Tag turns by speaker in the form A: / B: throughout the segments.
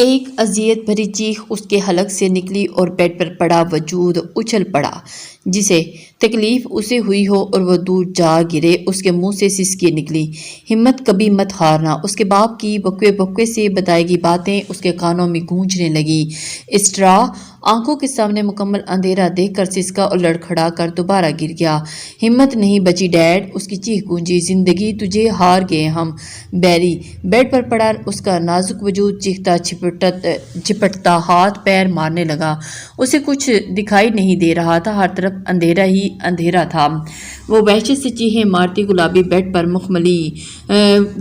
A: ایک اذیت بھری چیخ اس کے حلق سے نکلی اور بیڈ پر پڑا وجود اچھل پڑا۔ جسے تکلیف اسے ہوئی ہو اور وہ دور جا گرے، اس کے منہ سے سسکی نکلی۔ ہمت کبھی مت ہارنا۔ اس کے باپ کی بکوے بکوے سے بتائی گئی باتیں اس کے کانوں میں گونجنے لگی۔ اسٹرا آنکھوں کے سامنے مکمل اندھیرا دیکھ کر سسکا اور لڑکھڑا کر دوبارہ گر گیا۔ ہمت نہیں بچی ڈیڈ، اس کی چیخ گونجی۔ زندگی تجھے ہار گئے ہم۔ بیری بیڈ پر پڑا اس کا نازک وجود چیختا جھپٹتا ہاتھ پیر مارنے لگا۔ اسے کچھ دکھائی نہیں دے رہا تھا، ہر طرف اندھیرا ہی اندھیرا تھا۔ وہ وحشت سے چیخیں مارتی گلابی بیڈ پر مخملی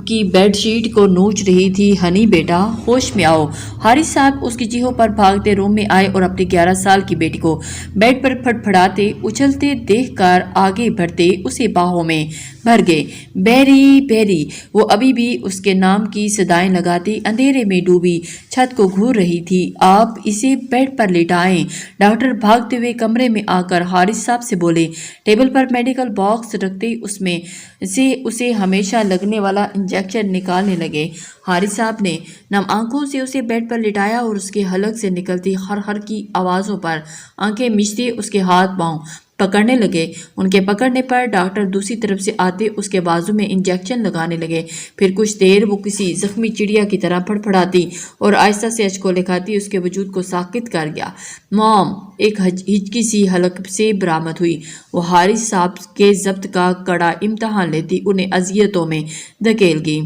A: کی بیڈ شیٹ کو نوچ رہی تھی۔ ہنی بیٹا ہوش میں آؤ۔ حارث صاحب اس کی چیخوں پر بھاگتے روم میں آئے اور اپنی 11 سال کی بیٹی کو بیڈ پر پھڑ پھڑاتے اچھلتے دیکھ کر آگے بڑھتے اسے باہوں میں بھر گئے۔ بیری بیری، وہ ابھی بھی اس کے نام کی صدائیں لگاتی اندھیرے میں ڈوبی چھت کو گھور رہی تھی۔ آپ اسے بیڈ پر لٹائیں۔ ڈاکٹر بھاگتے ہوئے کمرے میں آ کر حارث صاحب سے بولے۔ ٹیبل پر میڈیکل باکس رکھتے اس میں سے اسے ہمیشہ لگنے والا انجیکشن نکالنے لگے۔ حارث صاحب نے نم آنکھوں سے اسے بیڈ پر لٹایا اور اس کے حلق سے نکلتی خر خر کی آوازوں پر آنکھیں مچتے اس کے ہاتھ پاؤں پکڑنے لگے۔ ان کے پکڑنے پر ڈاکٹر دوسری طرف سے آتے اس کے بازو میں انجیکشن لگانے لگے۔ پھر کچھ دیر وہ کسی زخمی چڑیا کی طرح پھڑپھڑاتی اور آہستہ سے اچکولے کھاتی اس کے وجود کو ساکت کر گیا۔ موم ایک ہچکی سی حلق سے برآمد ہوئی۔ وہ حارث صاحب کے ضبط کا کڑا امتحان لیتی انہیں اذیتوں میں دھکیل گئی۔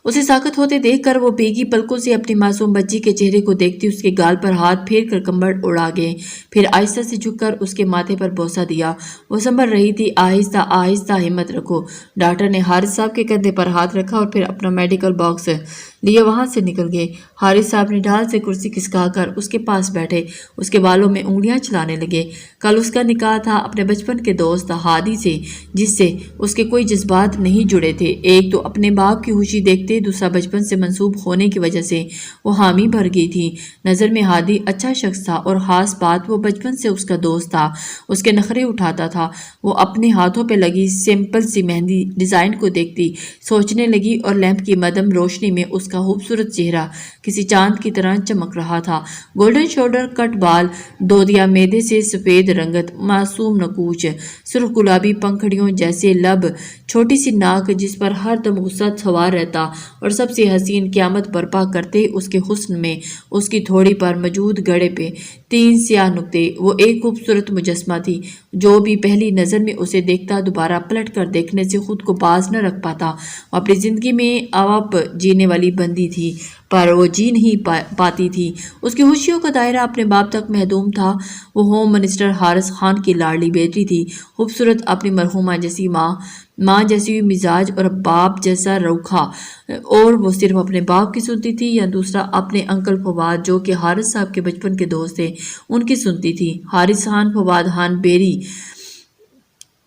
A: اسے ساکت ہوتے دیکھ کر وہ بھیگی پلکوں سے اپنی معصوم بچی کے چہرے کو دیکھتی اس کے گال پر ہاتھ پھیر کر کمبل اڑا گئے۔ پھر آہستہ سے جھک کر اس کے ماتھے پر بوسہ دیا۔ وہ سنبھل رہی تھی۔ آہستہ آہستہ ہمت رکھو۔ ڈاکٹر نے حارث صاحب کے کندھے پر ہاتھ رکھا اور پھر اپنا میڈیکل باکس لیے وہاں سے نکل گئے۔ حارث صاحب نے ڈھال سے کرسی کھسکا کر اس کے پاس بیٹھے، اس کے بالوں میں انگلیاں چلانے لگے۔ کل اس کا نکاح تھا اپنے بچپن کے دوست ہادی سے، جس سے اس کے کوئی جذبات نہیں جڑے تھے۔ ایک تو اپنے باپ کی خوشی دیکھتے، دوسرا بچپن سے منسوب ہونے کی وجہ سے وہ حامی بھر گئی تھی۔ نظر میں ہادی اچھا شخص تھا اور خاص بات وہ بچپن سے اس کا دوست تھا، اس کے نخرے اٹھاتا تھا۔ وہ اپنے ہاتھوں پہ لگی سمپل سی مہندی ڈیزائن کو دیکھتی سوچنے لگی اور لیمپ کی مدھم روشنی میں اس کا خوبصورت چہرہ کسی چاند کی طرح چمک رہا تھا۔ گولڈن شولڈر کٹ بال، دودیا میدے سے سفید رنگت، معصوم نکوچ، سرخ گلابی پنکھڑیوں جیسے لب، چھوٹی سی ناک جس پر ہر دم غصہ سوار رہتا اور سب سے حسین قیامت برپا کرتے اس کے حسن میں اس کی تھوڑی پر موجود گڑے پہ 3 سیاہ نقطے۔ وہ ایک خوبصورت مجسمہ تھی۔ جو بھی پہلی نظر میں اسے دیکھتا دوبارہ پلٹ کر دیکھنے سے خود کو باز نہ رکھ پاتا۔ وہ اپنی زندگی میں عواپ جینے والی بندی تھی، پر وہ جی نہیں پاتی تھی۔ اس کی خوشیوں کا دائرہ اپنے باپ تک محدود تھا۔ وہ ہوم منسٹر حارث خان کی لاڈلی بیٹی تھی، خوبصورت، اپنی مرحومہ جیسی ماں جیسی مزاج اور باپ جیسا روکھا۔ اور وہ صرف اپنے باپ کی سنتی تھی یا دوسرا اپنے انکل فواد جو کہ حارث صاحب کے بچپن کے دوست تھے ان کی سنتی تھی۔ حارث خان، فواد خان، بیری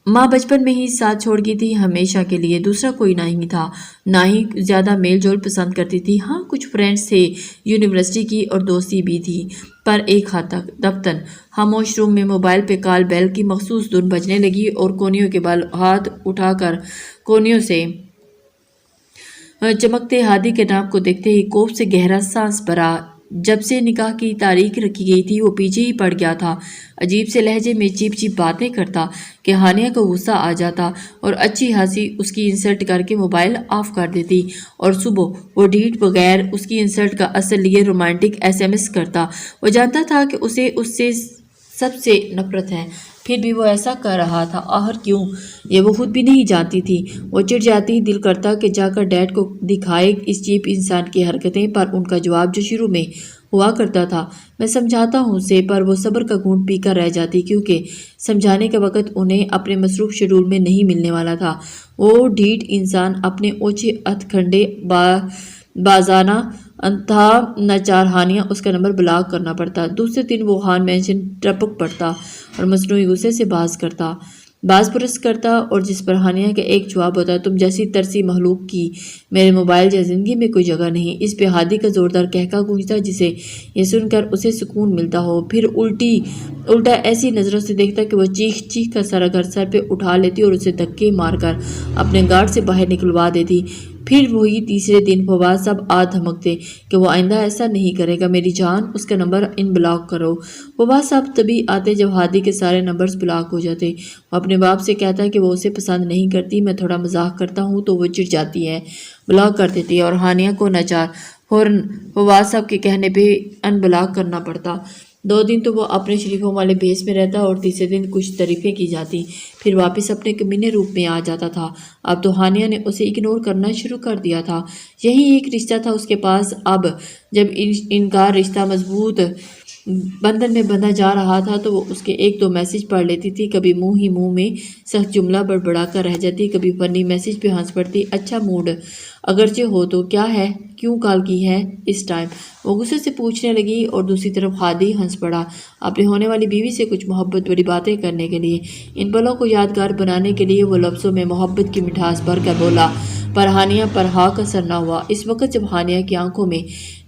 A: ماں بچپن میں ہی ساتھ چھوڑ گئی تھی ہمیشہ کے لیے۔ دوسرا کوئی نہیں تھا، نہ ہی زیادہ میل جول پسند کرتی تھی۔ ہاں کچھ فرینڈز تھے یونیورسٹی کی اور دوستی بھی تھی، پر ایک حد تک۔ دفتر خاموش روم میں موبائل پہ کال بیل کی مخصوص دھن بجنے لگی اور کونیوں کے بال ہاتھ اٹھا کر کونیوں سے چمکتے ہادی کے نام کو دیکھتے ہی کوف سے گہرا سانس بھرا۔ جب سے نکاح کی تاریخ رکھی گئی تھی وہ پیچھے ہی پڑ گیا تھا۔ عجیب سے لہجے میں چیپ چیپ باتیں کرتا کہ ہانیہ کو غصہ آ جاتا اور اچھی خاصی اس کی انسلٹ کر کے موبائل آف کر دیتی، اور صبح وہ ڈھیٹ بغیر اس کی انسلٹ کا اثر لیے رومانٹک SMS کرتا۔ وہ جانتا تھا کہ اسے اس سے سب سے نفرت ہے، پھر بھی وہ ایسا کر رہا تھا۔ آخر کیوں، یہ وہ خود بھی نہیں جانتی تھی۔ وہ چڑ جاتی، دل کرتا کہ جا کر ڈیڈ کو دکھائے اس چیپ انسان کی حرکتیں، پر ان کا جواب جو شروع میں ہوا کرتا تھا، میں سمجھاتا ہوں اسے، پر وہ صبر کا گھونٹ پی کر رہ جاتی کیونکہ سمجھانے کا وقت انہیں اپنے مصروف شیڈول میں نہیں ملنے والا تھا۔ وہ ڈھیٹ انسان اپنے اوچھے ہتھ کنڈے بازانہ تھا، نہ چار ہانیہ اس کا نمبر بلاک کرنا پڑتا۔ دوسرے دن وہ خان مینشن ٹپک پڑتا اور مصنوعی غصے سے باز پرس کرتا، اور جس پر ہانیہ کا ایک جواب ہوتا، تم جیسی ترسی مخلوق کی میرے موبائل یا زندگی میں کوئی جگہ نہیں۔ اس پہ ہادی کا زوردار کہکا گونجتا جسے یہ سن کر اسے سکون ملتا ہو، پھر الٹا ایسی نظروں سے دیکھتا کہ وہ چیخ چیخ کر سارا گھر سر پہ اٹھا لیتی اور اسے دھکے مار کر اپنے گارڈ سے باہر نکلوا دیتی۔ پھر وہی تیسرے دن فواد صاحب آ دھمکتے کہ وہ آئندہ ایسا نہیں کرے گا، میری جان اس کا نمبر ان بلاک کرو۔ فواد صاحب تبھی آتے جب ہادی کے سارے نمبرز بلاک ہو جاتے۔ وہ اپنے باپ سے کہتا کہ وہ اسے پسند نہیں کرتی، میں تھوڑا مزاح کرتا ہوں تو وہ چڑ جاتی ہے، بلاک کر دیتی، اور ہانیہ کو ناچار فوراً فواد صاحب کے کہنے پہ ان بلاک کرنا پڑتا۔ 2 دن تو وہ اپنے شریفوں والے بھیس میں رہتا اور تیسرے دن کچھ تعریفیں کی جاتی، پھر واپس اپنے کمینے روپ میں آ جاتا تھا۔ اب تو ہانیہ نے اسے اگنور کرنا شروع کر دیا تھا۔ یہی ایک رشتہ تھا اس کے پاس۔ اب جب ان کا رشتہ مضبوط بندھن میں بندھا جا رہا تھا تو وہ اس کے 1-2 میسج پڑھ لیتی تھی، کبھی منہ ہی منہ میں سخت جملہ بڑبڑا کر رہ جاتی، کبھی فنی میسج پہ ہنس پڑتی۔ اچھا موڈ اگرچہ ہو تو کیا ہے، کیوں کال کی ہے اس ٹائم، وہ غصے سے پوچھنے لگی، اور دوسری طرف ہادی ہنس پڑا اپنی ہونے والی بیوی سے کچھ محبت بڑی باتیں کرنے کے لیے۔ ان پلوں کو یادگار بنانے کے لیے وہ لفظوں میں محبت کی مٹھاس بھر کر بولا، پر ہانیہ پر ہاک اثر نہ ہوا۔ اس وقت جب ہانیہ کی آنکھوں میں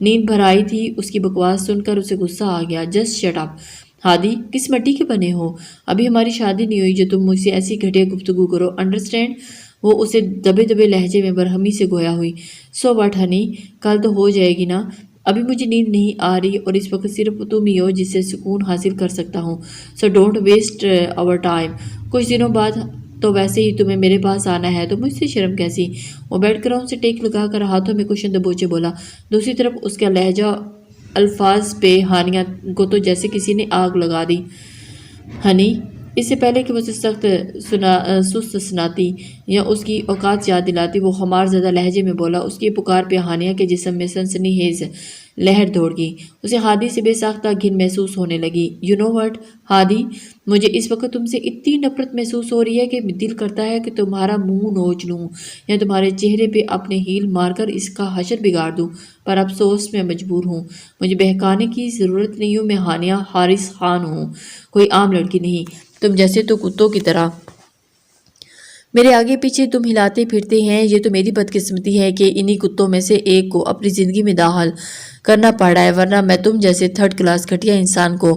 A: نیند بھر آئی تھی، اس کی بکواس سن کر اسے غصہ آ گیا۔ جسٹ شٹ اپ ہادی، کس مٹی کے بنے ہو؟ ابھی ہماری شادی نہیں ہوئی جو تم مجھ سے ایسی گھٹیا گفتگو کرو، انڈرسٹینڈ؟ وہ اسے دبے دبے لہجے میں برہمی سے گویا ہوئی۔ سو واٹ ہنی، کل تو ہو جائے گی نا، ابھی مجھے نیند نہیں آ رہی اور اس وقت صرف تم ہی ہو جس سے سکون حاصل کر سکتا ہوں، so don't waste our time. کچھ دنوں بعد تو ویسے ہی تمہیں میرے پاس آنا ہے تو مجھ سے شرم کیسی؟ وہ بیٹھ کر ان سے ٹیک لگا کر ہاتھوں میں کشن دبوچے بولا۔ دوسری طرف اس کا لہجہ الفاظ پہ ہانیہ کو تو جیسے کسی نے آگ لگا دی۔ ہنی، اس سے پہلے کہ وہ اسے سست سناتی یا اس کی اوقات یاد دلاتی، وہ خمار زدہ لہجے میں بولا۔ اس کی پکار پہ ہانیہ کے جسم میں سنسنی خیز لہر دوڑ گئی، اسے ہادی سے بے ساختہ گھن محسوس ہونے لگی۔ یو نو وٹ ہادی، مجھے اس وقت تم سے اتنی نفرت محسوس ہو رہی ہے کہ دل کرتا ہے کہ تمہارا منہ نوچ لوں یا تمہارے چہرے پہ اپنے ہیل مار کر اس کا حشر بگاڑ دوں، پر افسوس میں مجبور ہوں۔ مجھے بہکانے کی ضرورت نہیں ہوں، میں ہانیہ حارث خان ہوں، کوئی عام لڑکی نہیں، تم جیسے تو کتوں کی طرح میرے آگے پیچھے تم ہلاتے پھرتے ہیں۔ یہ تو میری بدقسمتی ہے کہ انہی کتوں میں سے ایک کو اپنی زندگی میں داخل کرنا پڑا ہے، ورنہ میں تم جیسے 3rd کلاس گھٹیا انسان کو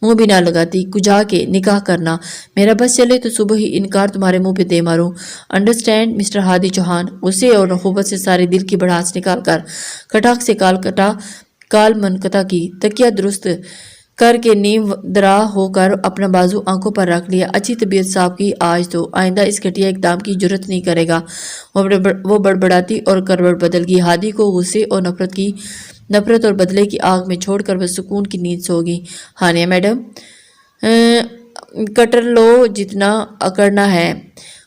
A: منہ بھی نہ لگاتی۔ کجا کے نکاح کرنا میرا بس چلے تو صبح ہی انکار تمہارے منہ پہ دے ماروں، انڈرسٹینڈ مسٹر ہادی چوہان؟ غصے اور نخوت سے سارے دل کی بڑھاس نکال کر کھٹاک سے کال منقطع کی، تکیہ درست کر کے نیم درا ہو کر اپنا بازو آنکھوں پر رکھ لیا۔ اچھی طبیعت صاحب کی، آج تو آئندہ اس گھٹیا اقدام کی جرت نہیں کرے گا۔ وہ بڑبڑاتی اور کروٹ بدل گئی۔ ہادی کو غصے اور نفرت اور بدلے کی آگ میں چھوڑ کر وہ سکون کی نیند سو گئی۔ ہانیہ میڈم، کٹر لو جتنا اکڑنا ہے،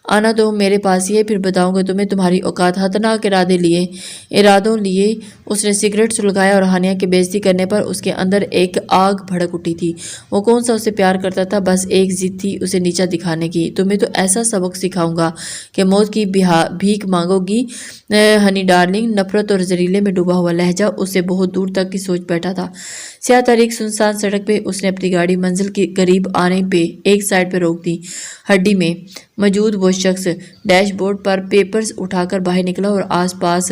A: آنا تو میرے پاس ہی ہے، پھر بتاؤں گا تمہیں تمہاری اوقات۔ خطرناک ارادوں لیے اس نے سگریٹ سلگایا اور ہانیہ کے بے عزتی کرنے پر اس کے اندر ایک آگ بھڑک اٹھی تھی۔ وہ کون سا اسے پیار کرتا تھا، بس ایک ضد تھی اسے نیچا دکھانے کی۔ تمہیں تو ایسا سبق سکھاؤں گا کہ موت کی بھیک مانگو گی ہنی ڈارلنگ۔ نفرت اور زریلے میں ڈوبا ہوا لہجہ اسے بہت دور تک کی سوچ بیٹھا تھا۔ سیاہ تاریک سنسان سڑک پہ اس نے اپنی گاڑی منزل کے قریب آنے پہ ایک سائڈ پہ روک دی۔ ہڈی میں موجود وہ شخص ڈیش بورڈ پر پیپرز اٹھا کر باہر نکلا اور آس پاس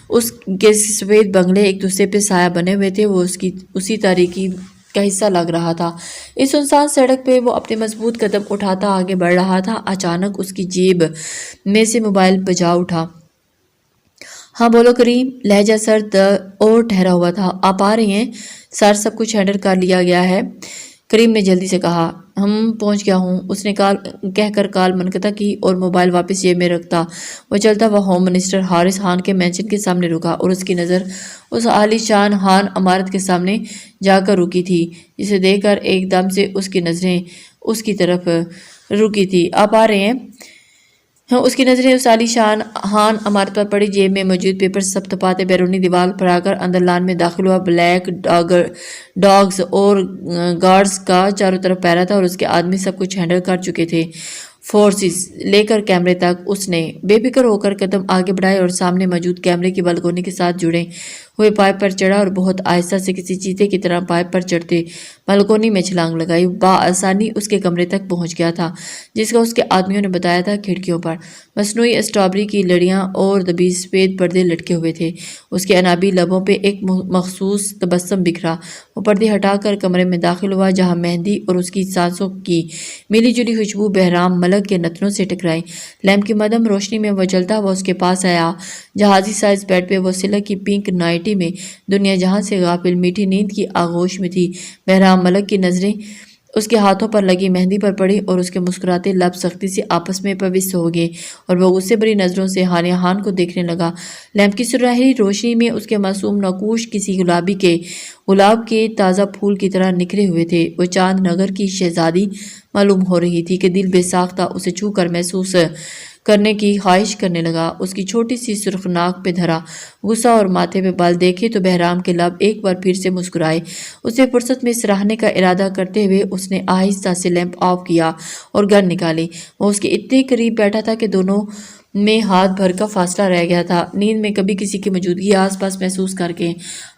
A: اس کے سفید بنگلے ایک دوسرے پہ سایہ بنے ہوئے تھے، وہ اسی تاریکی کا حصہ لگ رہا تھا۔ اس سنسان سڑک پہ وہ اپنے مضبوط قدم اٹھاتا آگے بڑھ رہا تھا۔ اچانک اس کی جیب میں سے موبائل بجا اٹھا۔ ہاں بولو کریم، لہجہ سرد اور ٹھہرا ہوا تھا۔ آپ آ رہے ہیں سر، سب کچھ ہینڈل کر لیا گیا ہے، کریم نے جلدی سے کہا۔ پہنچ گیا ہوں، اس نے کہہ کر کال منقطع کی اور موبائل واپس جیب میں رکھتا وہ چلتا وہ ہوم منسٹر حارث خان کے مینشن کے سامنے رکا، اور اس کی نظر اس عالی شان خان عمارت کے سامنے جا کر رکی تھی، جسے دیکھ کر ایک دم سے اس کی نظریں اس کی طرف رکی تھی۔ آپ آ رہے ہیں؟ اس کی نظریں اس عالی شان خان عمارت پر پڑی، جیب میں موجود پیپر سب تپاتے بیرونی دیوار پر آ کر اندر لان میں داخل ہوا۔ بلیک ڈاگز اور گارڈز کا چاروں طرف پہرا تھا اور اس کے آدمی سب کچھ ہینڈل کر چکے تھے، فورسز لے کر کیمرے تک۔ اس نے بے فکر ہو کر قدم آگے بڑھائے اور سامنے موجود کیمرے کی بالکونی کے ساتھ جڑے ہوئے پائپ پر چڑھا اور بہت آہستہ سے کسی چیتے کی طرح پائپ پر چڑھتے بالکونی میں چھلانگ لگائی۔ بآسانی اس کے کمرے تک پہنچ گیا تھا جس کا اس کے آدمیوں نے بتایا تھا۔ کھڑکیوں پر مصنوعی اسٹرابری کی لڑیاں اور دبی سفید پردے لٹکے ہوئے تھے۔ اس کے انابی لبوں پہ ایک مخصوص تبسم بکھرا۔ وہ پردے ہٹا کر کمرے میں داخل ہوا جہاں مہندی اور اس کی سانسوں کی ملی جلی خوشبو بہرام ملک کے نتنوں سے ٹکرائی۔ لیمپ کی مدھم روشنی میں وہ چلتا ہوا اس کے پاس آیا۔ جہازی سائز بیڈ پہ وہ سلک کی پنک نائٹی میں دنیا جہاں سے غافل میٹھی نیند کی آغوش میں تھی۔ بہرام ملک کی نظریں اس کے ہاتھوں پر لگی مہندی پر پڑی اور اس کے مسکراتے لب سختی سے آپس میں پیوست ہو گئے اور وہ غصے بھری نظروں سے ہانیہ خان کو دیکھنے لگا۔ لیمپ کی سنہری روشنی میں اس کے معصوم نقوش کسی گلاب کے تازہ پھول کی طرح نکھرے ہوئے تھے۔ وہ چاند نگر کی شہزادی معلوم ہو رہی تھی کہ دل بے ساختہ اسے چھو کر محسوس کرنے کی خواہش کرنے لگا۔ اس کی چھوٹی سی سرخ ناک پہ دھرا غصہ اور ماتھے پہ بال دیکھے تو بہرام کے لب ایک بار پھر سے مسکرائے۔ اسے فرصت میں سراہنے کا ارادہ کرتے ہوئے اس نے آہستہ سے لیمپ آف کیا اور گن نکالی۔ وہ اس کے اتنے قریب بیٹھا تھا کہ دونوں میں ہاتھ بھر کا فاصلہ رہ گیا تھا۔ نیند میں کبھی کسی کی موجودگی آس پاس محسوس کر کے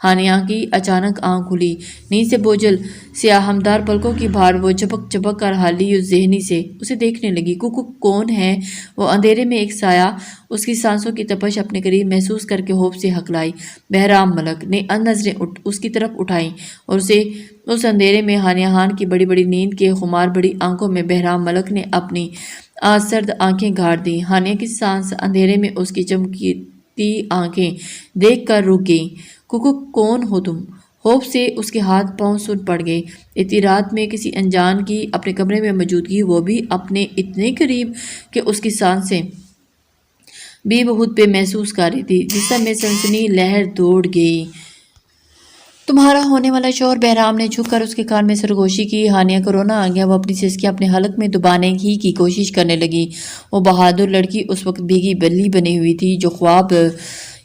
A: ہانیہ کی اچانک آنکھ کھلی۔ نیند سے بوجھل سیاہ ہمدار پلکوں کی بھار وہ جھپک جھپک کر حالی ذہنی سے اسے دیکھنے لگی۔ کون ہے وہ؟ اندھیرے میں ایک سایہ اس کی سانسوں کی تپش اپنے قریب محسوس کر کے خوف سے ہکلائی۔ بہرام ملک نے نظریں اس کی طرف اٹھائیں اور اسے اس اندھیرے میں ہانیہ خان کی بڑی بڑی نیند کے خمار بڑی آنکھوں میں بہرام ملک نے اپنی سرد آنکھیں گاڑ دیں۔ ہانیہ کی سانس اندھیرے میں اس کی چمکتی آنکھیں دیکھ کر رک گئی۔ کون ہو تم؟ خوف سے اس کے ہاتھ پاؤں سن پڑ گئے۔ اتنی رات میں کسی انجان کی اپنے کمرے میں موجودگی، وہ بھی اپنے اتنے قریب کہ اس کی سانسیں بھی بہت بے محسوس کر رہی تھی۔ جسم میں سنسنی لہر دوڑ گئی۔ تمہارا ہونے والا شوہر؟ بہرام نے جھک کر اس کے کان میں سرگوشی کی۔ ہانیہ کو رونا آ گیا۔ وہ اپنی سسکیاں اپنے حلق میں دبانے ہی کی کوشش کرنے لگی۔ وہ بہادر لڑکی اس وقت بھیگی بلی بنی ہوئی تھی۔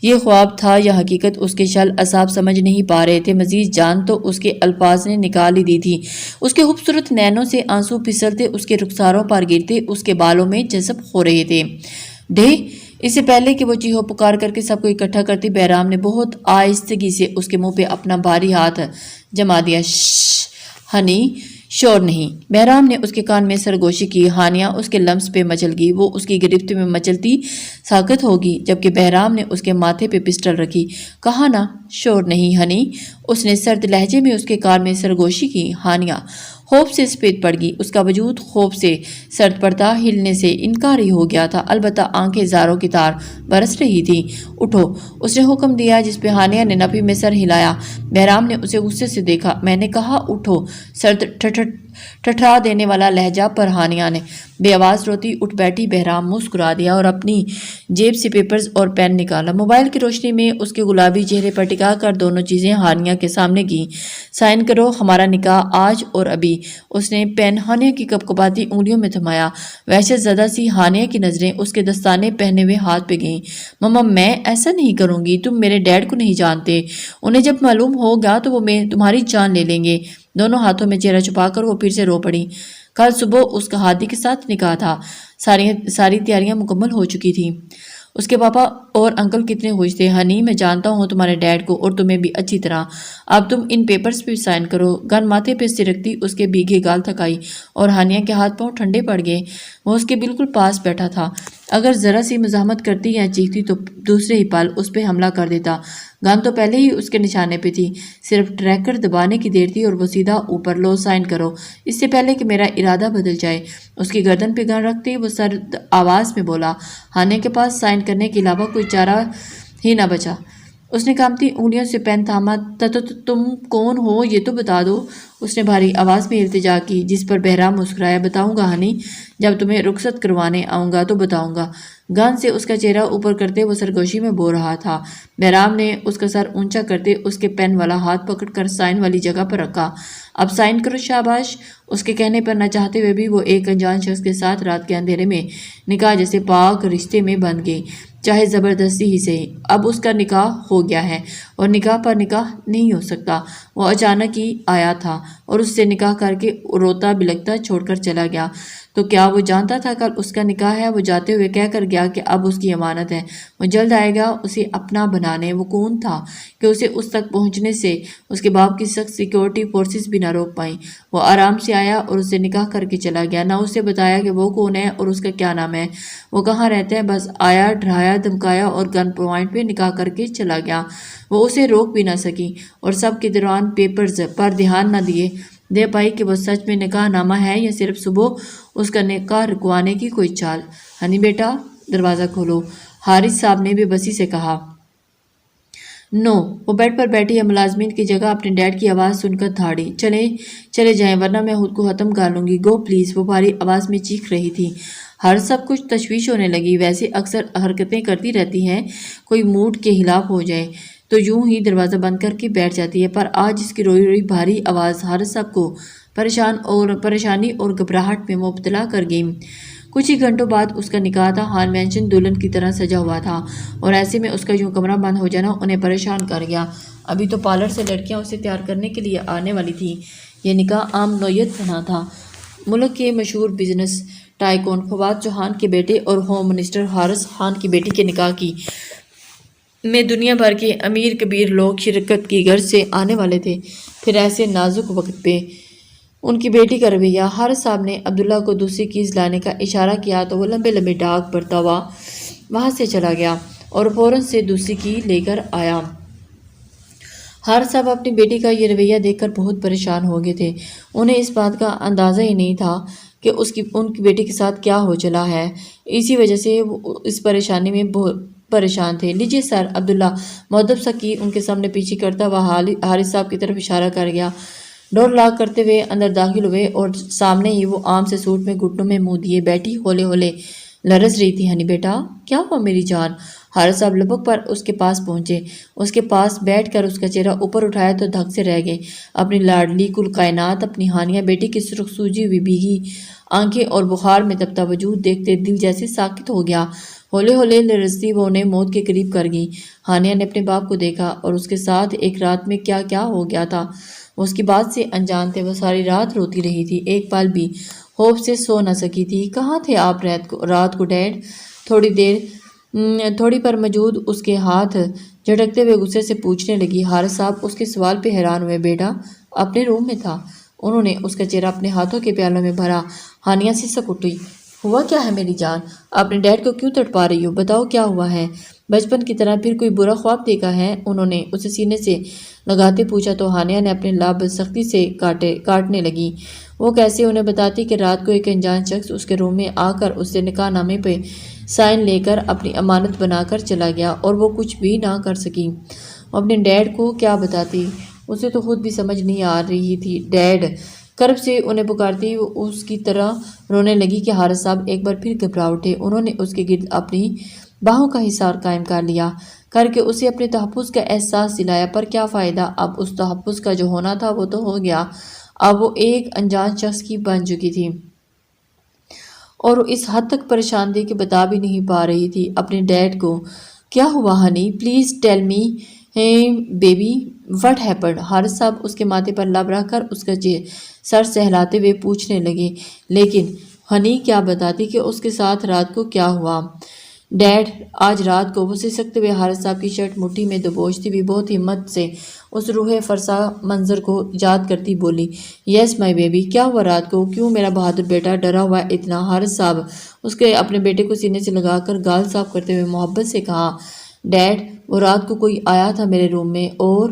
A: یہ خواب تھا یا حقیقت اس کے شل اعصاب سمجھ نہیں پا رہے تھے۔ مزید جان تو اس کے الفاظ نے نکال ہی دی تھی۔ اس کے خوبصورت نینوں سے آنسو پھسلتے اس کے رخساروں پر گرتے اس کے بالوں میں جذب ہو رہے تھے۔ اس سے پہلے کہ وہ چیخو پکار کر کے سب کو اکٹھا کرتی، بہرام نے بہت آہستگی سے اس کے منہ پہ اپنا بھاری ہاتھ جما دیا۔ شش ہنی، شور نہیں۔ بہرام نے اس کے کان میں سرگوشی کی۔ ہانیہ اس کے لمس پہ مچل گئی۔ وہ اس کی گرفت میں مچلتی ساکت ہوگی جبکہ بہرام نے اس کے ماتھے پہ پسٹل رکھی۔ کہا نا شور نہیں ہنی۔ اس نے سرد لہجے میں اس کے کان میں سرگوشی کی۔ ہانیہ خوف سے سفید پڑ گئی۔ اس کا وجود خوف سے سرد پڑتا، ہلنے سے انکاری ہو گیا تھا، البتہ آنکھیں زاروں کی طار برس رہی تھیں۔ اٹھو، اس نے حکم دیا جس پہ ہانیہ نے نفی میں سر ہلایا۔ بہرام نے اسے غصے سے دیکھا۔ میں نے کہا اٹھو۔ سرد ٹھٹھا دینے والا لہجہ پر ہانیہ نے بے آواز روتی اٹھ بیٹھی۔ بہرام مسکرا دیا اور اپنی جیب سے پیپرز اور پین نکالا۔ موبائل کی روشنی میں اس کے گلابی چہرے پر ٹکا کر دونوں چیزیں ہانیہ کے سامنے کی۔ سائن کرو، ہمارا نکاح آج اور ابھی۔ اس نے پین ہانیہ کی کپکپاتی انگلیوں میں تھمایا۔ وحشت زدہ سی ہانیہ کی نظریں اس کے دستانے پہنے ہوئے ہاتھ پہ گئیں۔ مما میں ایسا نہیں کروں گی۔ تم میرے ڈیڈ کو نہیں جانتے۔ انہیں جب معلوم ہوگا تو وہ تمہاری جان لے لیں گے۔ دونوں ہاتھوں میں چہرہ چھپا کر وہ پھر سے رو پڑی۔ کل صبح اس کا ہادی کے ساتھ نکاح تھا۔ ساری تیاریاں مکمل ہو چکی تھیں۔ اس کے پاپا اور انکل کتنے خوش تھے۔ ہنی میں جانتا ہوں تمہارے ڈیڈ کو اور تمہیں بھی اچھی طرح۔ اب تم ان پیپرز پہ سائن کرو۔ گن ماتھے پہ سرکتی اس کے بھیگے گال تھکائی اور ہانیہ کے ہاتھ پاؤں ٹھنڈے پڑ گئے۔ وہ اس کے بالکل پاس بیٹھا تھا۔ اگر ذرا سی مزاحمت کرتی یا چیختی تو دوسرے ہی پل اس پہ حملہ کر دیتا۔ گن تو پہلے ہی اس کے نشانے پہ تھی، صرف ٹریگر دبانے کی دیر تھی اور وہ سیدھا اوپر لو سائن کرو اس سے پہلے کہ میرا ارادہ بدل جائے۔ اس کی گردن پہ گن رکھتے وہ سرد آواز میں بولا۔ ہانیہ کے پاس سائن کرنے کے علاوہ کوئی چارہ ہی نہ بچا۔ اس نے کانپتی انگلیوں سے پین تھاما۔ تم کون ہو یہ تو بتا دو، اس نے بھاری آواز میں التجا کی، جس پر بہرام مسکرایا۔ بتاؤں گا ہنی، جب تمہیں رخصت کروانے آؤں گا تو بتاؤں گا۔ گن سے اس کا چہرہ اوپر کرتے وہ سرگوشی میں بو رہا تھا۔ بہرام نے اس کا سر اونچا کرتے اس کے پین والا ہاتھ پکڑ کر سائن والی جگہ پر رکھا۔ اب سائن کرو، شاباش۔ اس کے کہنے پر نہ چاہتے ہوئے بھی وہ ایک انجان شخص کے ساتھ رات کے اندھیرے میں نکاح جیسے پاک رشتے میں بندھ گئی، چاہے زبردستی ہی صحیح۔ اب اس کا نکاح ہو گیا ہے اور نکاح پر نکاح نہیں ہو سکتا۔ وہ اچانک ہی آیا تھا اور اس سے نکاح کر کے روتا بلکتا چھوڑ کر چلا گیا۔ تو کیا وہ جانتا تھا کل اس کا نکاح ہے؟ وہ جاتے ہوئے کہہ کر گیا کہ اب اس کی امانت ہے، وہ جلد آئے گا اسے اپنا بنانے۔ وہ کون تھا کہ اسے اس تک پہنچنے سے اس کے باپ کی سخت سیکیورٹی فورسز بھی نہ روک پائیں؟ وہ آرام سے آیا اور اسے نکاح کر کے چلا گیا، نہ اسے بتایا کہ وہ کون ہے اور اس کا کیا نام ہے، وہ کہاں رہتا ہے، بس آیا، ڈرایا، دھمکایا اور گن پوائنٹ پہ نکاح کر کے چلا گیا۔ وہ اسے روک بھی نہ سکی اور سب کے دوران پیپرز پر دھیان نہ دے پائی کہ وہ سچ میں نکاح نامہ ہے یا صرف صبح اس کا نکاح رکوانے کی کوئی چال۔ ہنی بیٹا دروازہ کھولو، حارث صاحب نے بے بسی سے کہا۔ نو، وہ بیڈ پر بیٹھی ملازمین کی جگہ اپنے ڈیڈ کی آواز سن کر دھاڑی۔ چلے جائیں ورنہ میں خود کو ختم کر لوں گی، گو پلیز، وہ بھاری آواز میں چیخ رہی تھی۔ ہر سب کچھ تشویش ہونے لگی، ویسے اکثر حرکتیں کرتی رہتی ہیں، کوئی موڈ کے خلاف ہو جائے تو یوں ہی دروازہ بند کر کے بیٹھ جاتی ہے، پر آج اس کی روئی روئی بھاری آواز ہر سب کو پریشانی اور گھبراہٹ میں مبتلا کر گئی۔ کچھ ہی گھنٹوں بعد اس کا نکاح تھا۔ ہال مینشن دلہن کی طرح سجا ہوا تھا اور ایسے میں اس کا یوں کمرہ بند ہو جانا انہیں پریشان کر گیا۔ ابھی تو پارلر سے لڑکیاں اسے تیار کرنے کے لیے آنے والی تھیں۔ یہ نکاح عام نوعیت کا نہ تھا۔ ملک کے مشہور بزنس ٹائکون فواد چوہان کے بیٹے اور ہوم منسٹر حارث خان کی بیٹی کے نکاح میں دنیا بھر کے امیر کبیر لوگ شرکت کی غرض سے آنے والے تھے۔ پھر ایسے نازک وقت پہ ان کی بیٹی کا رویہ۔ حارث صاحب نے عبداللہ کو دوسری کیز لانے کا اشارہ کیا تو وہ لمبے لمبے ڈاگ بھرتا ہوا وہاں سے چلا گیا اور فوراً سے دوسری کی لے کر آیا۔ حارث صاحب اپنی بیٹی کا یہ رویہ دیکھ کر بہت پریشان ہو گئے تھے۔ انہیں اس بات کا اندازہ ہی نہیں تھا کہ ان کی بیٹی کے ساتھ کیا ہو چلا ہے، اسی وجہ سے وہ اس پریشانی میں بہت پریشان تھے۔ لیجیے سر، عبداللہ مؤدب سا کی ان کے سامنے پیچھے کرتا ہوا حارث صاحب کی طرف اشارہ کر گیا۔ ڈور لاک کرتے ہوئے اندر داخل ہوئے اور سامنے ہی وہ عام سے سوٹ میں گھٹنوں میں منہ دیے بیٹھی ہولے ہولے لرز رہی تھی۔ ہنی بیٹا کیا ہوا میری جان؟ حارث صاحب لبک پر اس کے پاس پہنچے، اس کے پاس بیٹھ کر اس کا چہرہ اوپر اٹھایا تو دھک سے رہ گئے۔ اپنی لاڈلی کل کائنات، اپنی ہانیہ بیٹی کی سرخ سوجی ہوئی بھیگی آنکھیں اور بخار میں تپتا وجود دیکھتے دل جیسے ساکت ہو گیا۔ ہولے ہولے لرزتی وہ انہیں موت کے قریب کر گئی۔ ہانیہ نے اپنے باپ کو دیکھا اور اس کے ساتھ ایک رات میں کیا کیا ہو گیا تھا وہ اس کی بات سے انجان تھے۔ وہ ساری رات روتی رہی تھی، ایک پل بھی خوف سے سو نہ سکی تھی۔ کہاں تھے آپ رات کو ڈیڈ؟ تھوڑی پر موجود اس کے ہاتھ جھٹکتے ہوئے غصے سے پوچھنے لگی۔ حارث صاحب اس کے سوال پہ حیران ہوئے۔ بیٹا اپنے روم میں تھا۔ انہوں نے اس کا چہرہ اپنے ہاتھوں کے پیالوں میں بھرا۔ ہانیہ سسک اٹھی۔ ہوا کیا ہے میری جان؟ اپنے ڈیڈ کو کیوں تڑپا رہی ہو؟ بتاؤ کیا ہوا ہے؟ بچپن کی طرح پھر کوئی برا خواب دیکھا ہے؟ انہوں نے اسے سینے سے لگاتے پوچھا تو ہانیہ نے اپنے لب سختی سے کاٹنے لگی۔ وہ کیسے انہیں بتاتی کہ رات کو ایک انجان شخص اس کے روم میں آ کر اس سے نکاح نامے پہ سائن لے کر اپنی امانت بنا کر چلا گیا اور وہ کچھ بھی نہ کر سکی۔ وہ اپنے ڈیڈ کو کیا بتاتی؟ اسے تو خود بھی سمجھ نہیں آ رہی تھی۔ ڈیڈ کرب سے انہیں پکارتی اس کی طرح رونے لگی کہ حارث صاحب ایک بار پھر گھبرا اٹھے۔ انہوں نے اس کے گرد اپنی باہوں کا حصار قائم کر لیا، کر کے اسے اپنے تحفظ کا احساس دلایا۔ پر کیا فائدہ؟ اب اس تحفظ کا جو ہونا تھا وہ تو ہو گیا، اب وہ ایک انجان شخص کی بن چکی تھی اور وہ اس حد تک پریشان تھی کہ بتا بھی نہیں پا رہی تھی اپنے ڈیڈ کو۔ کیا ہوا honey? Please tell me baby what happened? Haris صاحب اس کے ماتھے پر لب رکھ کر اس کا سر سہلاتے ہوئے پوچھنے لگے۔ لیکن ہنی کیا بتاتی کہ اس کے ساتھ رات کو کیا ہوا؟ ڈیڈ آج رات کو، وہ سسکتے ہوئے حارث صاحب کی شرٹ مٹھی میں دبوچتی ہوئی بہت ہمت سے اس روح فرسا منظر کو یاد کرتی بولی۔ یس مائی بیبی، کیا ہوا رات کو؟ کیوں میرا بہادر بیٹا ڈرا ہوا اتنا؟ حارث صاحب اس کے اپنے بیٹے کو سینے سے لگا کر گال صاف کرتے ہوئے محبت سے کہا۔ ڈیڈ وہ رات کو کوئی آیا تھا میرے روم میں اور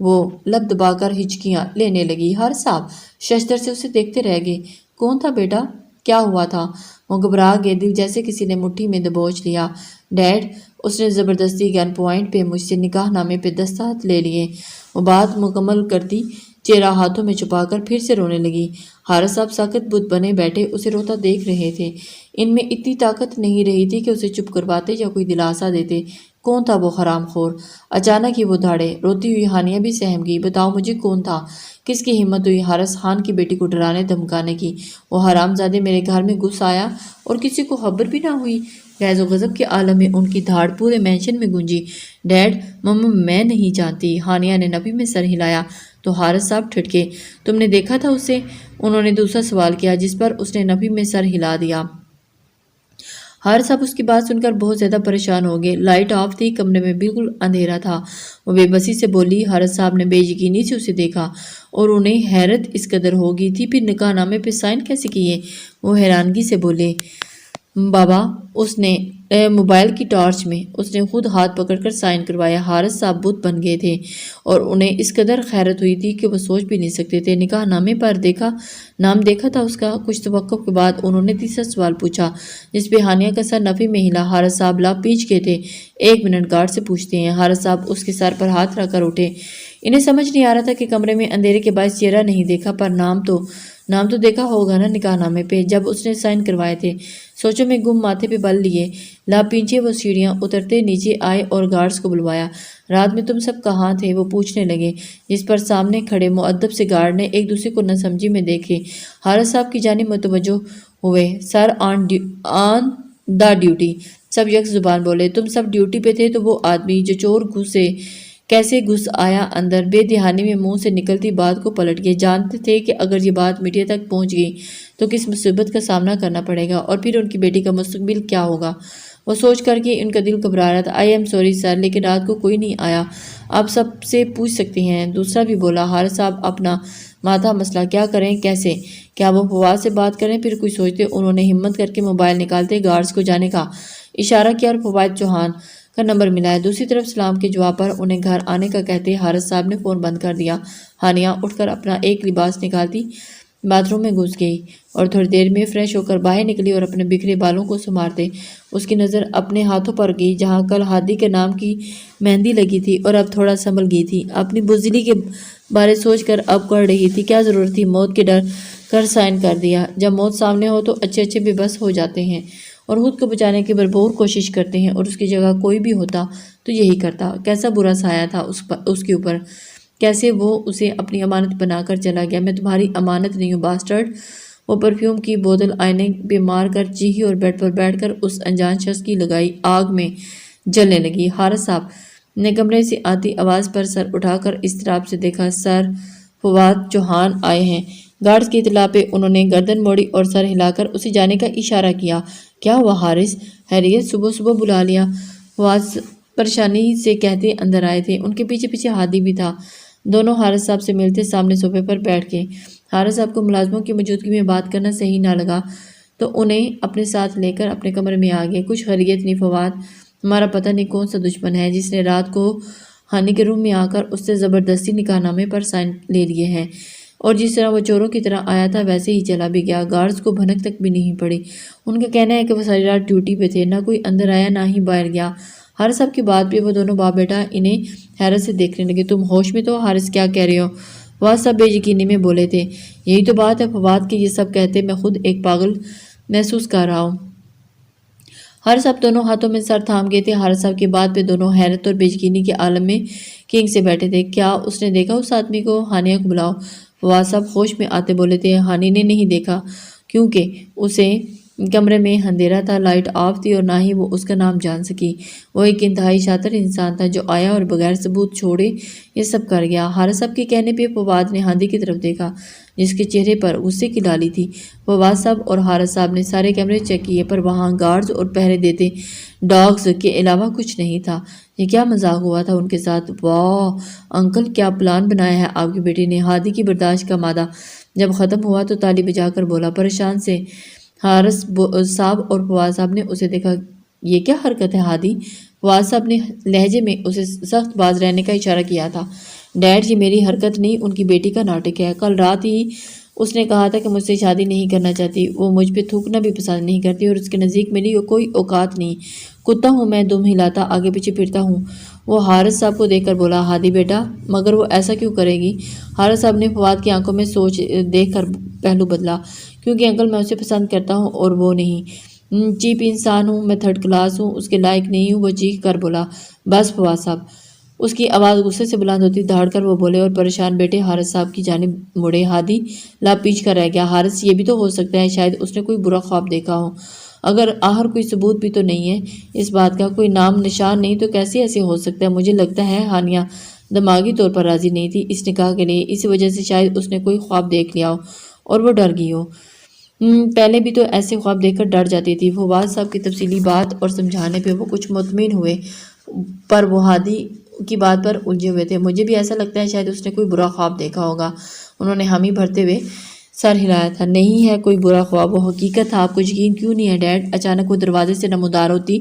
A: وہ لب دبا کر ہچکیاں لینے لگی۔ حارث صاحب ششدر سے اسے دیکھتے رہ گئے۔ کون تھا بیٹا؟ کیا ہوا تھا؟ وہ گھبرا گئے، دل جیسے کسی نے مٹھی میں دبوچ لیا۔ ڈیڈ اس نے زبردستی گن پوائنٹ پہ مجھ سے نکاح نامے پہ دستخط لے لیے۔ وہ بات مکمل کرتی چہرہ ہاتھوں میں چھپا کر پھر سے رونے لگی۔ حارث صاحب ساکت بت بنے بیٹھے اسے روتا دیکھ رہے تھے۔ ان میں اتنی طاقت نہیں رہی تھی کہ اسے چپ کرواتے یا کوئی دلاسا دیتے۔ کون تھا وہ حرام خور؟ اچانک ہی وہ دھاڑے۔ روتی ہوئی ہانیہ بھی سہم گئی۔ بتاؤ مجھے کون تھا؟ کس کی ہمت ہوئی حارث خان کی بیٹی کو ڈرانے دھمکانے کی؟ وہ حرام زادے میرے گھر میں گھس آیا اور کسی کو خبر بھی نہ ہوئی؟ غیظ و غضب کے عالم میں ان کی دھاڑ پورے مینشن میں گونجی۔ ڈیڈ، مما میں نہیں جانتی۔ ہانیہ نے نفی میں سر ہلایا تو حارث صاحب ٹھٹکے۔ تم نے دیکھا تھا اسے؟ انہوں نے دوسرا سوال کیا، جس پر اس نے نفی میں سر ہلا دیا۔ حارث صاحب اس کی بات سن کر بہت زیادہ پریشان ہو گئے۔ لائٹ آف تھی، کمرے میں بالکل اندھیرا تھا۔ وہ بے بسی سے بولی۔ حارث صاحب نے بے یقینی سے اسے دیکھا اور انہیں حیرت اس قدر ہو گئی تھی، پھر نکاح نامے پہ سائن کیسے کیے؟ وہ حیرانگی سے بولے، بابا، اس نے موبائل کی ٹارچ میں اس نے خود ہاتھ پکڑ کر سائن کروایا۔ حارث صاحب بت بن گئے تھے اور انہیں اس قدر حیرت ہوئی تھی کہ وہ سوچ بھی نہیں سکتے تھے۔ نکاح نامے پر نام دیکھا تھا اس کا؟ کچھ توقف کے بعد انہوں نے تیسرا سوال پوچھا، جس پہ ہانیہ کا سر نفی میں ہلا۔ حارث صاحب لا پیچ گئے تھے۔ 1 منٹ، گارڈ سے پوچھتے ہیں۔ حارث صاحب اس کے سر پر ہاتھ رکھ کر اٹھے۔ انہیں سمجھ نہیں آ رہا تھا کہ کمرے میں اندھیرے کے باعث چہرہ نہیں دیکھا، پر نام تو دیکھا ہوگا نا نکاح نامے پہ، جب اس نے سائن کروائے تھے۔ سوچوں میں گم ماتھے پہ بل لیے لا پیچھے وہ سیڑھیاں اترتے نیچے آئے اور گارڈز کو بلوایا۔ رات میں تم سب کہاں تھے؟ وہ پوچھنے لگے، جس پر سامنے کھڑے مؤدب سے گارڈ نے ایک دوسرے کو نہ سمجھی میں دیکھے حارث صاحب کی جانب متوجہ ہوئے۔ سر آن دا ڈیوٹی، سب یک زبان بولے۔ تم سب ڈیوٹی پہ تھے تو وہ آدمی جو چور کیسے گھس آیا اندر؟ بے دہانی میں منہ سے نکلتی بات کو پلٹ گئے۔ جانتے تھے کہ اگر یہ بات میڈیا تک پہنچ گئی تو کس مصیبت کا سامنا کرنا پڑے گا، اور پھر ان کی بیٹی کا مستقبل کیا ہوگا۔ وہ سوچ کر کے ان کا دل گھبرا رہا تھا۔ آئی ایم سوری سر، لیکن رات کو کوئی نہیں آیا، آپ سب سے پوچھ سکتے ہیں۔ دوسرا بھی بولا۔ حارث صاحب اپنا ماتھا مسئلہ، کیا کریں کیسے؟ کیا وہ فواد سے بات کریں؟ پھر کچھ سوچتے انہوں نے ہمت کر کے موبائل نکالتے گارڈز کو جانے کا اشارہ کیا اور فواد چوہان کا نمبر ملایا۔ دوسری طرف سلام کے جواب پر انہیں گھر آنے کا کہتے حارث صاحب نے فون بند کر دیا۔ ہانیہ اٹھ کر اپنا ایک لباس نکالتی باتھ روم میں گھس گئی اور تھوڑی دیر میں فریش ہو کر باہر نکلی اور اپنے بکھرے بالوں کو سنوارتے اس کی نظر اپنے ہاتھوں پر گئی، جہاں کل ہادی کے نام کی مہندی لگی تھی اور اب تھوڑا سنبھل گئی تھی۔ اپنی بزدلی کے بارے سوچ کر اب کر رہی تھی، کیا ضرورت تھی موت کے ڈر کر سائن کر دیا۔ جب موت سامنے ہو تو اچھے بے بس ہو جاتے ہیں اور خود کو بچانے کی بھرپور کوشش کرتے ہیں، اور اس کی جگہ کوئی بھی ہوتا تو یہی کرتا۔ کیسا برا سایہ تھا اس کے اوپر، کیسے وہ اسے اپنی امانت بنا کر چلا گیا۔ میں تمہاری امانت نہیں ہوں باسٹرڈ۔ وہ پرفیوم کی بوتل آئینے پہ مار کر چیخی اور بیڈ پر بیٹھ کر اس انجان شخص کی لگائی آگ میں جلنے لگی۔ حارث صاحب نے کمرے سے آتی آواز پر سر اٹھا کر اضطراب سے دیکھا۔ سر فواد چوہان آئے ہیں۔ گارڈز کی اطلاع پہ انہوں نے گردن موڑی اور سر ہلا کر اسے جانے کا اشارہ کیا۔ کیا ہوا حارث؟ خیریت؟ صبح بلا لیا، فواد پریشانی سے کہتے اندر آئے تھے۔ ان کے پیچھے پیچھے ہادی بھی تھا۔ دونوں حارث صاحب سے ملتے سامنے صوفے پر بیٹھ گئے۔ حارث صاحب کو ملازموں کی موجودگی میں بات کرنا صحیح نہ لگا تو انہیں اپنے ساتھ لے کر اپنے کمرے میں آ گئے۔ کچھ خیریت نہیں فواد، ہمارا پتہ نہیں کون سا دشمن ہے جس نے رات کو ہانی کے روم میں آ کر اس سے زبردستی نکاح نامے پر سائن لے لیے ہیں، اور جس طرح وہ چوروں کی طرح آیا تھا ویسے ہی چلا بھی گیا۔ گارڈز کو بھنک تک بھی نہیں پڑی۔ ان کا کہنا ہے کہ وہ ساری رات ڈیوٹی پہ تھے، نہ کوئی اندر آیا نہ ہی باہر گیا۔ حارث صاحب کی بات پہ وہ دونوں باپ بیٹا انہیں حیرت سے دیکھنے لگے۔ تم ہوش میں تو؟ حارث کیا کہہ رہے ہو؟ فواد صاحب بے یقینی میں بولے تھے۔ یہی تو بات ہے فواد کہ یہ سب کہتے میں خود ایک پاگل محسوس کر رہا ہوں۔ حارث صاحب دونوں ہاتھوں میں سر تھام گئے تھے۔ حارث صاحب کی بات پہ دونوں حیرت اور بے یقینی کے عالم میں کنگ سے بیٹھے تھے۔ کیا اس نے دیکھا اس آدمی کو؟ ہانیہ کو بلاؤ، فواد صاحب ہوش میں آتے بولے تھے۔ ہانی نے نہیں دیکھا کیونکہ اسے کمرے میں اندھیرا تھا، لائٹ آف تھی اور نہ ہی وہ اس کا نام جان سکی۔ وہ ایک انتہائی شاطر انسان تھا جو آیا اور بغیر ثبوت چھوڑے یہ سب کر گیا۔ حارث صاحب کے کہنے پہ فواد نے ہادی کی طرف دیکھا جس کے چہرے پر غصے کی لالی تھی۔ فواد صاحب اور حارث صاحب نے سارے کیمرے چیک کیے پر وہاں گارڈز اور پہرے دیتے ڈاگز کے علاوہ کچھ نہیں تھا۔ یہ کیا مذاق ہوا تھا ان کے ساتھ؟ واہ انکل، کیا پلان بنایا ہے آپ کی بیٹی نے؟ ہادی کی برداشت کا مادہ جب ختم ہوا تو تالی بجا کر بولا پریشان سے۔ حارث صاحب اور فواد صاحب نے اسے دیکھا۔ یہ کیا حرکت ہے ہادی؟ فواد صاحب نے لہجے میں اسے سخت باز رہنے کا اشارہ کیا تھا۔ ڈیڈ، یہ میری حرکت نہیں، ان کی بیٹی کا ناٹک ہے۔ کل رات ہی اس نے کہا تھا کہ مجھ سے شادی نہیں کرنا چاہتی، وہ مجھ پہ تھوکنا بھی پسند نہیں کرتی اور اس کے نزدیک میری کوئی اوقات نہیں۔ کتا ہوں میں، دم ہلاتا آگے پیچھے پھرتا ہوں۔ وہ حارث صاحب کو دیکھ کر بولا ہادی بیٹا، مگر وہ ایسا کیوں کرے گی؟ حارث صاحب نے فواد کی آنکھوں میں سوچ دیکھ کر پہلو بدلا۔ کیونکہ انکل میں اسے پسند کرتا ہوں اور وہ نہیں۔ چیپ انسان ہوں میں، تھرڈ کلاس ہوں، اس کے لائق نہیں ہوں۔ وہ چیخ کر بولا بس فواد صاحب۔ اس کی آواز غصے سے بلند ہوتی دھاڑ کر وہ بولے اور پریشان بیٹے حارث صاحب کی جانب مڑے۔ ہادی لا پیچ کر رہ گیا۔ حارث، یہ بھی تو ہو سکتا ہے شاید اس نے کوئی برا خواب دیکھا ہو۔ اگر آخر کوئی ثبوت بھی تو نہیں ہے اس بات کا، کوئی نام نشان نہیں، تو کیسے ایسے ہو سکتا ہے؟ مجھے لگتا ہے ہانیہ دماغی طور پر راضی نہیں تھی اس نکاح کے لیے، اسی وجہ سے شاید اس نے کوئی خواب دیکھ لیا ہو اور وہ ڈر گئی ہو۔ پہلے بھی تو ایسے خواب دیکھ کر ڈر جاتی تھی۔ فواد صاحب کی تفصیلی بات اور سمجھانے پہ وہ کچھ مطمئن ہوئے، پر وہ ہادی کی بات پر الجھے ہوئے تھے۔ مجھے بھی ایسا لگتا ہے شاید اس نے کوئی برا خواب دیکھا ہوگا۔ انہوں نے حامی بھرتے ہوئے سر ہلایا تھا۔ نہیں ہے کوئی برا خواب، وہ حقیقت تھا۔ آپ کو یقین کیوں نہیں ہے ڈیڈ؟ اچانک وہ دروازے سے نمودار ہوتی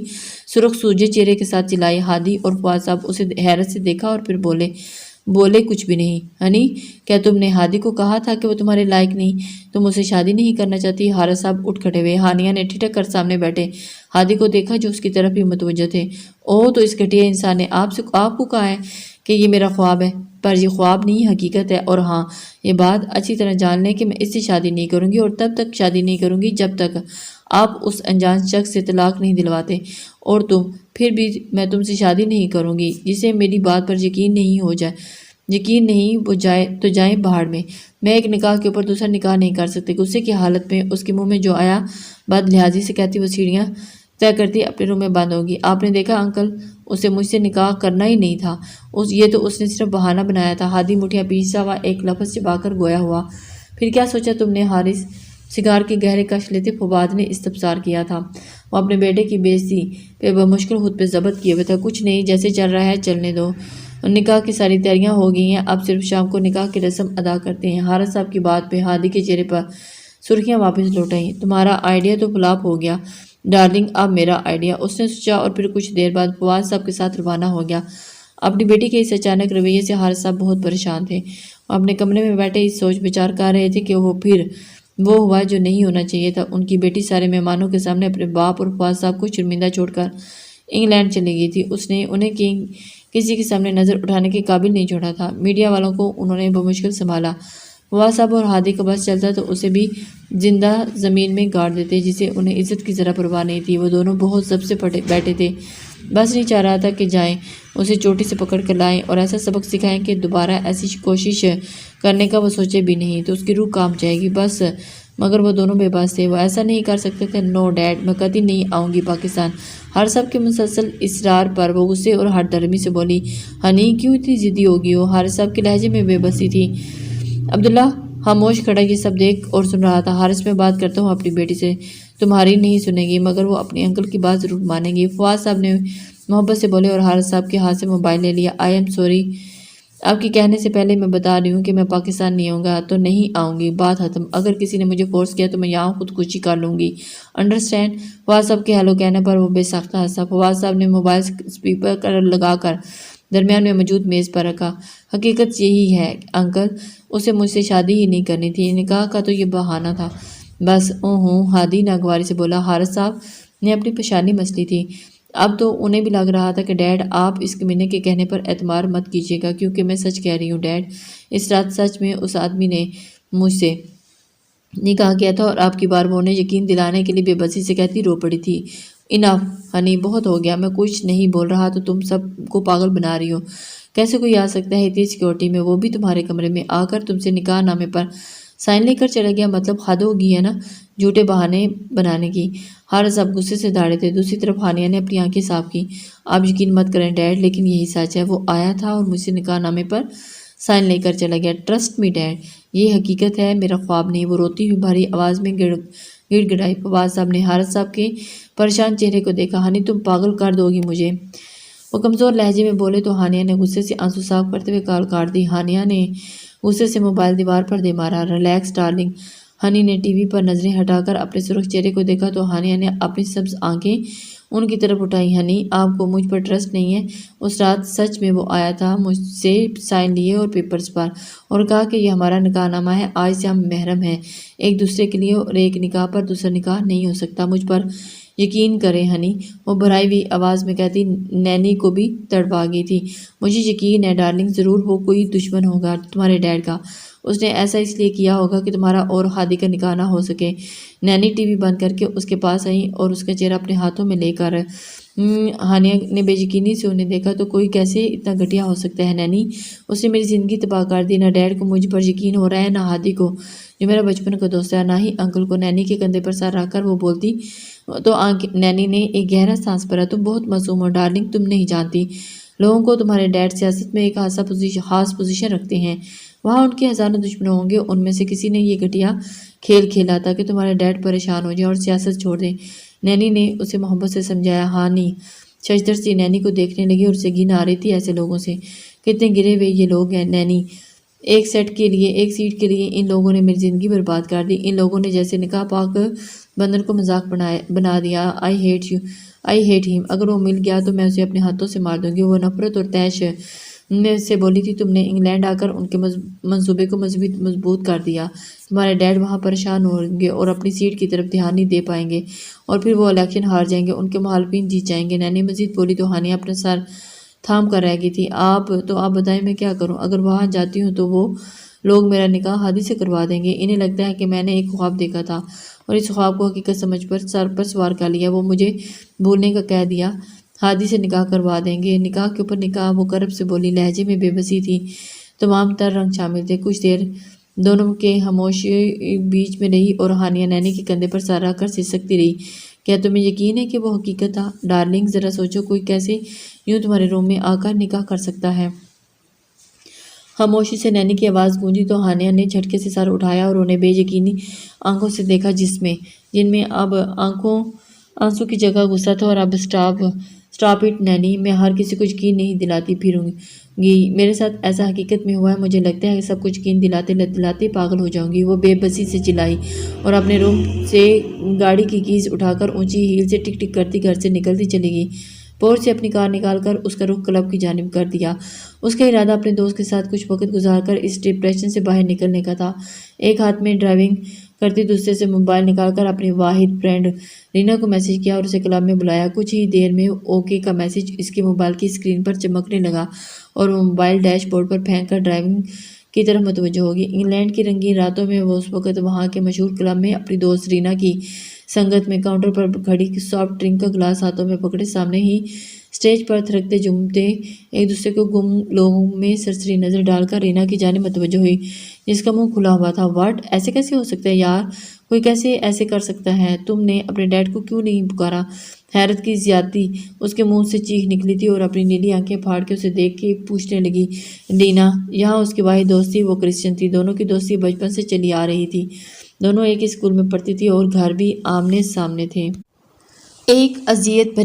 A: سرخ سوجے چہرے کے ساتھ چلائی۔ ہادی اور فواد صاحب اسے حیرت سے دیکھا اور پھر بولے کچھ بھی نہیں۔ ہنی، کیا تم نے ہادی کو کہا تھا کہ وہ تمہارے لائق نہیں؟ تم اسے شادی نہیں کرنا چاہتی؟ حارث صاحب اٹھ کھڑے ہوئے۔ ہانیہ نے ٹھٹک کر سامنے بیٹھے ہادی کو دیکھا جو اس کی طرف ہی متوجہ تھے۔ اوہ، تو اس گھٹیا انسان نے آپ کو کہا ہے کہ یہ میرا خواب ہے؟ پر یہ خواب نہیں، حقیقت ہے۔ اور ہاں، یہ بات اچھی طرح جان لیں کہ میں اس سے شادی نہیں کروں گی، اور تب تک شادی نہیں کروں گی جب تک آپ اس انجان شخص سے طلاق نہیں دلواتے۔ اور پھر بھی میں تم سے شادی نہیں کروں گی جسے میری بات پر یقین نہیں وہ جائیں باہر میں ایک نکاح کے اوپر دوسرا نکاح نہیں کر سکتے۔ غصے کی حالت میں اس کے منہ میں جو آیا بد لحاظی سے کہتی وہ سیڑھیاں طے کرتی اپنے روم میں بند ہوگی۔ آپ نے دیکھا انکل، اسے مجھ سے نکاح کرنا ہی نہیں تھا، یہ تو اس نے صرف بہانہ بنایا تھا۔ ہادی مٹھیاں پیسا ہوا ایک لفظ چبا کر گویا ہوا۔ پھر کیا سوچا تم نے؟ حارث سگار کے گہرے کش لیتے فواد نے استفسار کیا تھا۔ وہ اپنے بیٹے کی بے عزتی پہ بمشکل خود پہ ضبط کیے ہوئے تھا۔ کچھ نہیں، جیسے چل رہا ہے چلنے دو۔ نکاح کی ساری تیاریاں ہو گئی ہیں، اب صرف شام کو نکاح کی رسم ادا کرتے ہیں۔ حارث صاحب کی بات پہ ہادی کے چہرے پر سرخیاں واپس لوٹ آئیں۔ تمہارا آئیڈیا تو فلاپ ہو گیا ڈارلنگ، اب میرا آئیڈیا، اس نے سوچا، اور پھر کچھ دیر بعد فواد صاحب کے ساتھ روانہ ہو گیا۔ اپنی بیٹی کے اس اچانک رویے سے حارث صاحب بہت پریشان تھے۔ وہ اپنے کمرے میں بیٹھے اس سوچ بچار کر رہے تھے کہ وہ ہوا جو نہیں ہونا چاہیے تھا۔ ان کی بیٹی سارے مہمانوں کے سامنے اپنے باپ اور فواد صاحب کو شرمندہ چھوڑ کر انگلینڈ چلی گئی تھی۔ اس نے انہیں کسی کے سامنے نظر اٹھانے کے قابل نہیں چھوڑا تھا۔ میڈیا والوں کو انہوں نے بمشکل سنبھالا۔ فواد صاحب اور ہادی کا بس چلتا تو اسے بھی زندہ زمین میں گاڑ دیتے، جسے انہیں عزت کی ذرا پرواہ نہیں تھی۔ وہ دونوں بہت ضبط سے بیٹھے تھے، بس نہیں چاہ رہا تھا کہ جائیں اسے چوٹی سے پکڑ کر لائیں اور ایسا سبق سکھائیں کہ دوبارہ ایسی کوشش کرنے کا وہ سوچے بھی نہیں تو اس کی روح کانپ جائے گی بس۔ مگر وہ دونوں بے بس تھے، وہ ایسا نہیں کر سکتے تھے۔ نو ڈیڈ، میں کبھی نہیں آؤں گی پاکستان۔ ہر سب کے مسلسل اصرار پر وہ غصے اور ہٹ درمی سے بولی۔ ہنی، کیوں اتنی ضدی ہوگی ہو؟ حارث صاحب کے لہجے میں بے بسی تھی۔ عبداللہ خاموش کھڑا یہ سب دیکھ اور سن رہا تھا۔ حارث، میں بات کرتا ہوں اپنی بیٹی سے، تمہاری نہیں سنے گی، مگر وہ اپنے انکل کی بات ضرور مانے گی، فواد صاحب نے محبت سے بولے اور حارث صاحب کے ہاتھ سے موبائل لے لیا۔ آئی ایم سوری، آپ کے کہنے سے پہلے میں بتا رہی ہوں کہ میں پاکستان نہیں آؤں گا تو نہیں آؤں گی، بات ختم۔ اگر کسی نے مجھے فورس کیا تو میں یہاں خودکشی کر لوں گی، انڈرسٹینڈ؟ فواد صاحب کے ہیلو کہنے پر وہ بے ساختہ ہنسا۔ فواد صاحب نے موبائل اسپیکر لگا کر درمیان میں موجود میز پر رکھا۔ حقیقت یہی ہے انکل، اسے مجھ سے شادی ہی نہیں کرنی تھی، نکاح کا تو یہ بہانہ تھا بس۔ ہادی ناگواری سے بولا۔ حارث صاحب نے اپنی پیشانی مسلی تھی۔ اب تو انہیں بھی لگ رہا تھا کہ ڈیڈ، آپ اس کمینے کے کہنے پر اعتبار مت کیجیے گا، کیونکہ میں سچ کہہ رہی ہوں ڈیڈ، اس رات سچ میں اس آدمی نے مجھ سے نکاح کیا تھا اور آپ کی بار وہ انہیں یقین دلانے کے لیے بے بسی سے کہتی رو پڑی تھی۔ انف ہنی، بہت ہو گیا، میں کچھ نہیں بول رہا تو تم سب کو پاگل بنا رہی ہو۔ کیسے کوئی آ سکتا ہے اتنی سیکورٹی میں، وہ بھی تمہارے کمرے میں، آ کر تم سے نکاح نامے پر سائن لے کر چلا گیا؟ مطلب حد ہوگی ہے نا جھوٹے بہانے بنانے کی۔ حارث صاحب غصے سے داڑے تھے۔ دوسری طرف ہانیہ نے اپنی آنکھیں صاف کی۔ آپ یقین مت کریں ڈیڈ، لیکن یہی سچ ہے، وہ آیا تھا اور مجھ سے نکاح نامے پر سائن لے کر چلا گیا۔ ٹرسٹ می ڈیڈ، یہ حقیقت ہے، میرا خواب نہیں۔ وہ روتی ہوئی بھاری آواز میں گڑ گڑائی۔ فواد صاحب نے حارث صاحب کے پریشان چہرے کو دیکھا۔ ہنی، تم پاگل کر دو گی مجھے، وہ کمزور لہجے میں بولے تو ہانیہ نے غصے سے آنسو صاف کرتے ہوئے کال کاٹ دی۔ ہانیہ نے غصے سے موبائل دیوار پر دے مارا۔ Relax darling. ہنی نے ٹی وی پر نظریں ہٹا کر اپنے سرخ چہرے کو دیکھا تو ہانیہ نے اپنی سبز آنکھیں ان کی طرف اٹھائی۔ ہنی، آپ کو مجھ پر ٹرسٹ نہیں ہے؟ اس رات سچ میں وہ آیا تھا، مجھ سے سائن لیے اور پیپرز پر، اور کہا کہ یہ ہمارا نکاح نامہ ہے، آج سے ہم محرم ہیں ایک دوسرے کے لیے، اور ایک نکاح پر دوسرا نکاح نہیں ہو سکتا۔ مجھ پر یقین کریں ہنی، وہ بھرائی ہوئی آواز میں کہتی نینی کو بھی تڑپا گئی تھی۔ مجھے یقین ہے ڈارلنگ، ضرور وہ کوئی دشمن ہوگا تمہارے ڈیڈ کا، اس نے ایسا اس لیے کیا ہوگا کہ تمہارا اور ہادی کا نکاح نہ ہو سکے۔ نینی ٹی وی بند کر کے اس کے پاس آئی اور اس کا چہرہ اپنے ہاتھوں میں لے کر ہانیہ نے بے یقینی سے انہیں دیکھا۔ تو کوئی کیسے اتنا گھٹیا ہو سکتا ہے نینی؟ اس نے میری زندگی تباہ کر دی۔ نہ ڈیڈ کو مجھ پر یقین ہو رہا ہے، نہ ہادی کو جو میرا بچپن کا دوست ہے، نہ ہی انکل کو۔ نینی کے کندھے پر سر رکھ کر وہ بولتی تو نینی نے ایک گہرا سانس بھرا۔ تم بہت معصوم ہو ڈارلنگ، تم نہیں جانتی لوگوں کو تمہارے ڈیڈ سیاست میں ایک خاص پوزیشن رکھتے ہیں۔ وہاں ان کے ہزاروں دشمن ہوں گے، ان میں سے کسی نے یہ گھٹیا کھیل کھیلا تاکہ تمہارے ڈیڈ پریشان ہو جائیں اور سیاست چھوڑ دیں۔ نینی نے اسے محبت سے سمجھایا۔ ہانی ششدر سی نینی کو دیکھنے لگی اور اسے گھن آ رہی تھی ایسے لوگوں سے۔ کتنے گرے ہوئے یہ لوگ ہیں نینی، ایک سیٹ کے لیے ان لوگوں نے میری زندگی برباد کر دی۔ ان لوگوں نے جیسے نکاح پاک بندھن کو مذاق بنا دیا۔ آئی ہیٹ ہم۔ اگر وہ مل گیا تو میں اسے اپنے ہاتھوں سے مار دوں گی۔ وہ نفرت اور طیش میں سے بولی تھی، تم نے انگلینڈ آ کر ان کے منصوبے کو مضبوط کر دیا۔ تمہارے ڈیڈ وہاں پریشان ہوں گے اور اپنی سیٹ کی طرف دھیان نہیں دے پائیں گے، اور پھر وہ الیکشن ہار جائیں گے، ان کے مخالفین جیت جائیں گے۔ نینی مزید بولی تو ہانیہ اپنا سر تھام کر رہ گئی تھی۔ آپ بتائیں میں کیا کروں؟ اگر وہاں جاتی ہوں تو وہ لوگ میرا نکاح ہادی سے کروا دیں گے۔ انہیں لگتا ہے کہ میں نے ایک خواب دیکھا تھا اور اس خواب کو حقیقت سمجھ پر سر پر سوار کر لیا۔ وہ مجھے بھولنے کا کہہ دیا، ہادی سے نکاح کروا دیں گے۔ نکاح کے اوپر نکاح، وہ کرب سے بولی، لہجے میں بے بسی تھی۔ تمام تر رنگ شامل تھے۔ کچھ دیر دونوں کے خاموشی بیچ میں رہی اور ہانیہ نینی کے کندھے پر سر رکھ کر سسکتی رہی۔ کیا تمہیں یقین ہے کہ وہ حقیقت تھا؟ ڈارلنگ ذرا سوچو، کوئی کیسے یوں تمہارے روم میں آ کر نکاح کر سکتا ہے؟ خاموشی سے نینی کی آواز گونجی تو ہانیہ نے جھٹکے سے سر اٹھایا اور انہیں بے یقینی آنکھوں سے دیکھا، جن میں اب آنسو کی جگہ غصہ تھا۔ اور اب اسٹاپ اٹ نینی، میں ہر کسی کو یقین نہیں دلاتی پھروں گی۔ میرے ساتھ ایسا حقیقت میں ہوا ہے، مجھے لگتا ہے کہ سب کچھ یقین دلاتے پاگل ہو جاؤں گی۔ وہ بے بسی سے چلائی اور اپنے روم سے گاڑی کی کیز اٹھا کر اونچی ہیل سے ٹک ٹک کرتی گھر سے نکلتی چلی گئی۔ پورچ سے اپنی کار نکال کر اس کا رخ کلب کی جانب کر دیا۔ اس کا ارادہ اپنے دوست کے ساتھ کچھ وقت گزار کر اس ڈپریشن سے باہر نکلنے کا تھا۔ ایک ہاتھ میں ڈرائیونگ کرتی دوسرے سے موبائل نکال کر اپنی واحد فرینڈ رینا کو میسج کیا اور اسے کلب میں بلایا۔ کچھ ہی دیر میں اوکے کا میسج اس کے موبائل کی اسکرین پر چمکنے لگا اور وہ موبائل ڈیش بورڈ پر پھینک کر ڈرائیونگ کی طرف متوجہ ہوگی۔ انگلینڈ کی رنگین راتوں میں وہ اس وقت وہاں کے مشہور کلب میں اپنی دوست رینا کی سنگت میں کاؤنٹر پر کھڑی سافٹ ڈرنک کا گلاس ہاتھوں میں پکڑے سامنے ہی اسٹیج پر تھرکتے جھومتے ایک دوسرے کو گم لوگوں میں سرسری نظر ڈال کر رینا کی جانب متوجہ ہوئی، جس کا منہ کھلا ہوا تھا۔ واٹ؟ ایسے کیسے ہو سکتا ہے یار؟ کوئی کیسے ایسے کر سکتا ہے؟ تم نے اپنے ڈیڈ کو کیوں نہیں پکارا؟ حیرت کی زیادتی اس کے منہ سے چیخ نکلی تھی اور اپنی نیلی آنکھیں پھاڑ کے اسے دیکھ کے پوچھنے لگی، رینا یہاں اس کی واحد دوست تھی، وہ کرسچن تھی۔ دونوں کی دوستی بچپن سے چلی آ رہی تھی، دونوں ایک ہی اسکول میں پڑھتی تھی اور گھر بھی آمنے سامنے تھے۔ ایک اذیت